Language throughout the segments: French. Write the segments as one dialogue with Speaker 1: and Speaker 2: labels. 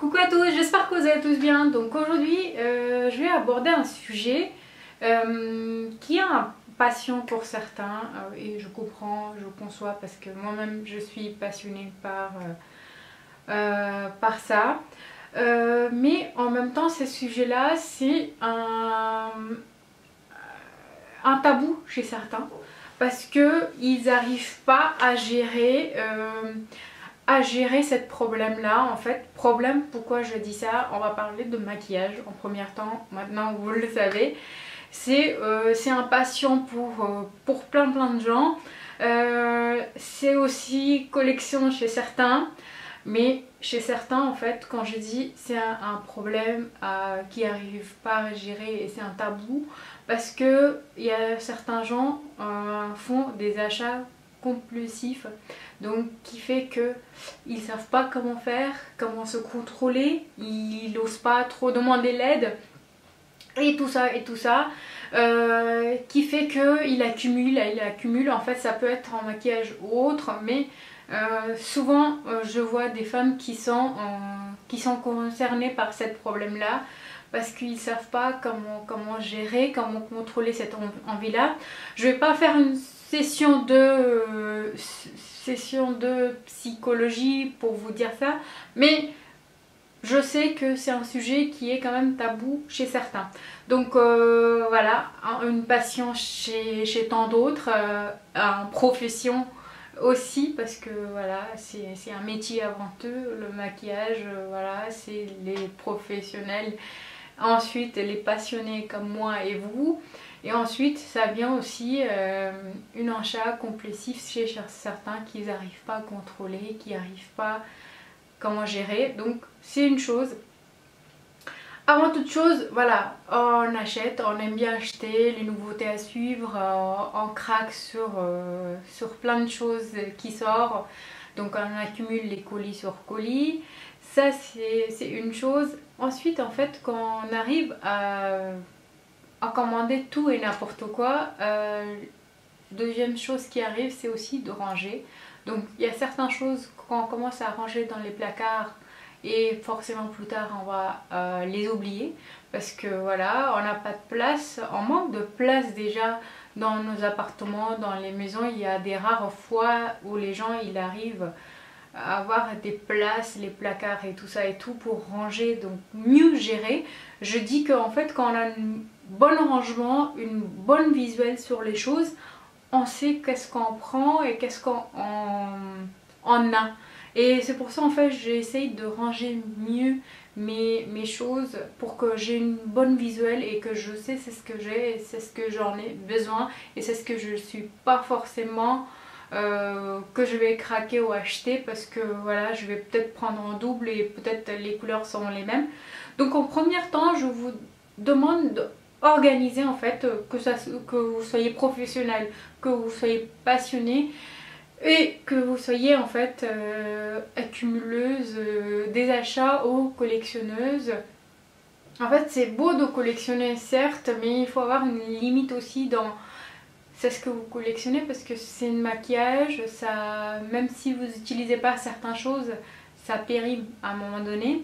Speaker 1: Coucou à tous, j'espère que vous allez tous bien. Donc aujourd'hui, je vais aborder un sujet qui a un passion pour certains et je comprends, je conçois parce que moi-même je suis passionnée par ça. Mais en même temps, ce sujet-là, c'est un tabou chez certains parce qu'ils n'arrivent pas à gérer cette problème-là. En fait, problème, pourquoi je dis ça? On va parler de maquillage en premier temps, maintenant vous le savez. C'est un passion pour plein de gens. C'est aussi collection chez certains. Mais chez certains, en fait, quand je dis c'est un problème qui n'arrive pas à gérer et c'est un tabou, parce que il y a certains gens font des achats compulsifs, donc qui fait que ils savent pas comment faire, comment se contrôler, ils n'osent pas trop demander l'aide et tout ça qui fait que il accumule. En fait, ça peut être en maquillage ou autre, mais souvent je vois des femmes qui sont concernées par ce problème là parce qu'ils ne savent pas comment gérer, comment contrôler cette envie là. Je vais pas faire une session de psychologie pour vous dire ça, mais je sais que c'est un sujet qui est quand même tabou chez certains. Donc voilà, une passion chez tant d'autres, en profession aussi, parce que voilà, c'est un métier avant tout, le maquillage, voilà, c'est les professionnels, ensuite les passionnés comme moi et vous, et ensuite ça vient aussi une achat compulsif chez certains qui n'arrivent pas à contrôler, qui n'arrivent pas comment gérer. Donc c'est une chose. Avant toute chose, voilà, on achète, on aime bien acheter les nouveautés à suivre, on craque sur plein de choses qui sortent, donc on accumule les colis sur colis, ça c'est une chose. Ensuite, en fait, quand on arrive à commander tout et n'importe quoi, deuxième chose qui arrive, c'est aussi de ranger. Donc il y a certaines choses quand on commence à ranger dans les placards, et forcément plus tard on va les oublier parce que voilà, on n'a pas de place, on manque de place déjà dans nos appartements, dans les maisons. Il y a des rares fois où les gens ils arrivent à avoir des places, les placards et tout pour ranger, donc mieux gérer. Je dis qu'en fait quand on a un bon rangement, une bonne visuelle sur les choses, on sait qu'est-ce qu'on prend et qu'est-ce qu'on a. Et c'est pour ça en fait j'essaye de ranger mieux mes choses pour que j'ai une bonne visuelle et que je sais c'est ce que j'ai, c'est ce que j'en ai besoin et c'est ce que je ne suis pas forcément que je vais craquer ou acheter parce que voilà, je vais peut-être prendre en double et peut-être les couleurs seront les mêmes. Donc en premier temps je vous demande d'organiser en fait, que vous soyez professionnel, que vous soyez passionné et que vous soyez en fait accumuleuse des achats ou collectionneuse. En fait c'est beau de collectionner certes, mais il faut avoir une limite aussi dans c'est ce que vous collectionnez parce que c'est un maquillage, ça, même si vous n'utilisez pas certaines choses, ça périme à un moment donné.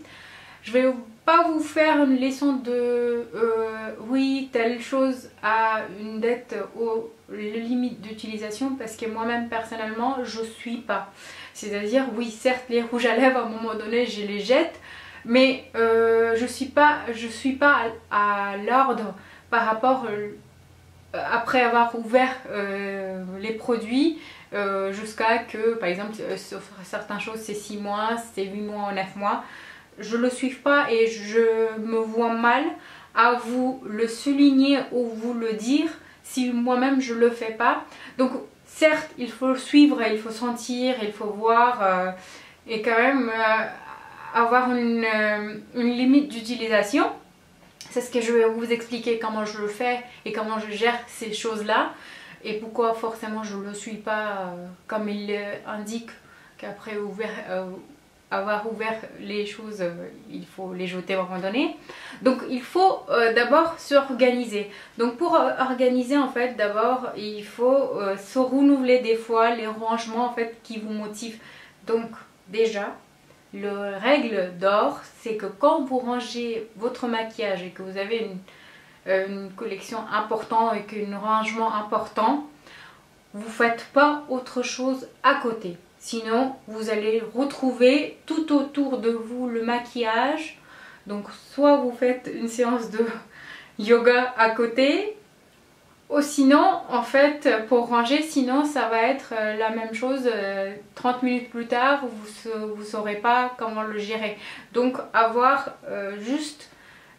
Speaker 1: Je vais pas vous faire une leçon de oui telle chose a une dette aux limites d'utilisation parce que moi-même personnellement je suis pas. C'est-à-dire oui certes les rouges à lèvres à un moment donné je les jette, mais je suis pas à l'ordre par rapport après avoir ouvert les produits jusqu'à que par exemple sur certaines choses c'est 6 mois, c'est 8 mois ou 9 mois. Je ne le suis pas et je me vois mal à vous le souligner ou vous le dire si moi-même je ne le fais pas. Donc certes il faut suivre, il faut sentir, il faut voir et quand même avoir une limite d'utilisation. C'est ce que je vais vous expliquer comment je le fais et comment je gère ces choses là et pourquoi forcément je ne le suis pas comme il indique qu'après avoir ouvert les choses, il faut les jeter à un moment donné. Donc il faut d'abord s'organiser. Donc pour organiser en fait d'abord il faut se renouveler des fois les rangements en fait qui vous motivent. Donc déjà la règle d'or, c'est que quand vous rangez votre maquillage et que vous avez une collection importante et qu'un rangement important, vous ne faites pas autre chose à côté. Sinon, vous allez retrouver tout autour de vous le maquillage. Donc, soit vous faites une séance de yoga à côté, ou sinon, en fait, pour ranger, sinon ça va être la même chose 30 minutes plus tard, vous ne saurez pas comment le gérer. Donc, avoir juste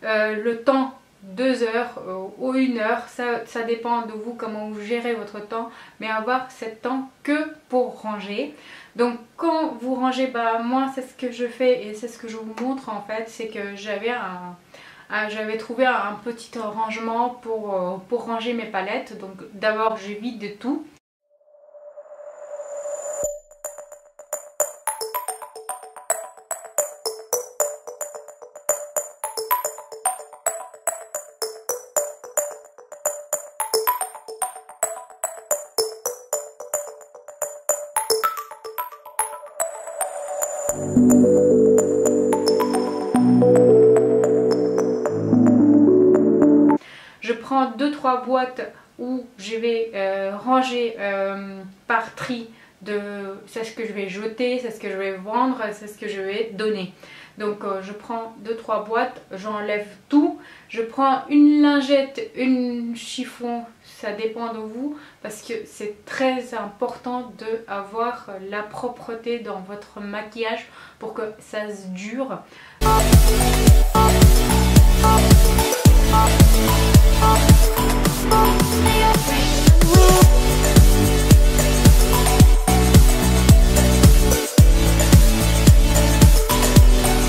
Speaker 1: le temps, 2 heures ou 1 heure, ça dépend de vous comment vous gérez votre temps, mais avoir ce temps que pour ranger. Donc quand vous rangez, bah moi c'est ce que je fais et c'est ce que je vous montre en fait, c'est que j'avais trouvé un petit rangement pour ranger mes palettes. Donc d'abord je vide tout. Je prends 2-3 boîtes où je vais ranger par tri de c'est ce que je vais jeter, c'est ce que je vais vendre, c'est ce que je vais donner. Donc je prends 2-3 boîtes, j'enlève tout. Je prends une lingette, une chiffon, ça dépend de vous, parce que c'est très important d'avoir la propreté dans votre maquillage pour que ça se dure.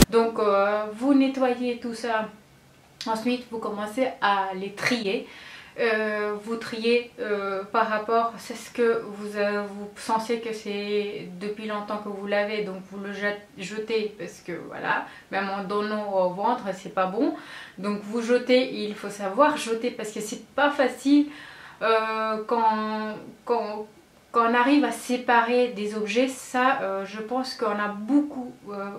Speaker 1: Donc vous nettoyez tout ça, ensuite vous commencez à les trier. Vous triez par rapport, c'est ce que vous pensez que c'est depuis longtemps que vous l'avez, donc vous le jetez parce que voilà, même en donnant au ventre c'est pas bon, donc vous jetez. Et il faut savoir jeter parce que c'est pas facile quand on arrive à séparer des objets. Ça je pense qu'on a beaucoup,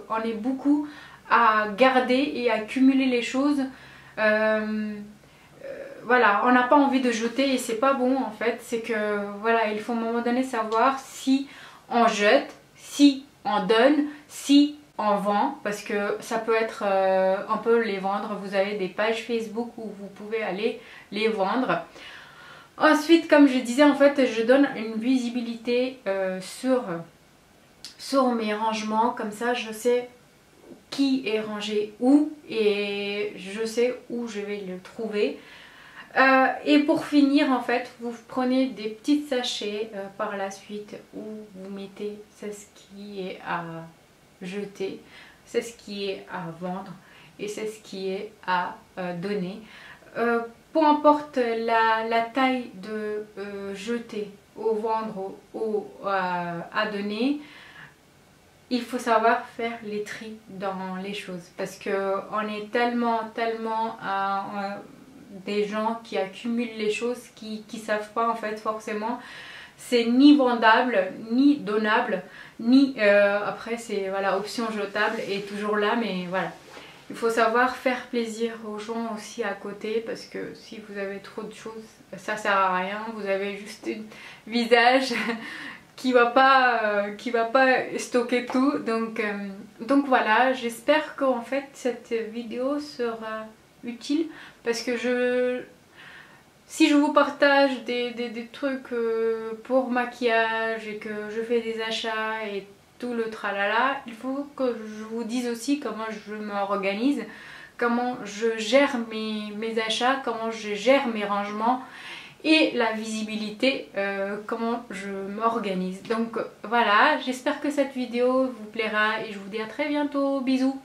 Speaker 1: on est beaucoup à garder et à accumuler les choses. Voilà, on n'a pas envie de jeter et c'est pas bon en fait. C'est que voilà, il faut à un moment donné savoir si on jette, si on donne, si on vend, parce que ça peut être, on peut les vendre. Vous avez des pages Facebook où vous pouvez aller les vendre. Ensuite, comme je disais, en fait, je donne une visibilité sur mes rangements, comme ça je sais qui est rangé où et je sais où je vais le trouver. Et pour finir, en fait, vous prenez des petits sachets par la suite où vous mettez c'est ce qui est à jeter, c'est ce qui est à vendre et c'est ce qui est à donner. Peu importe la taille de jeter ou vendre ou à donner, il faut savoir faire les tris dans les choses parce qu'on est tellement des gens qui accumulent les choses qui savent pas en fait forcément c'est ni vendable ni donnable ni après c'est voilà option jetable est toujours là, mais voilà, il faut savoir faire plaisir aux gens aussi à côté parce que si vous avez trop de choses ça sert à rien, vous avez juste un visage qui va pas stocker tout. Donc voilà, j'espère qu'en fait cette vidéo sera utile parce que si je vous partage des trucs pour maquillage et que je fais des achats et tout le tralala, il faut que je vous dise aussi comment je m'organise, comment je gère mes achats, comment je gère mes rangements et la visibilité, comment je m'organise. Donc voilà, j'espère que cette vidéo vous plaira et je vous dis à très bientôt, bisous.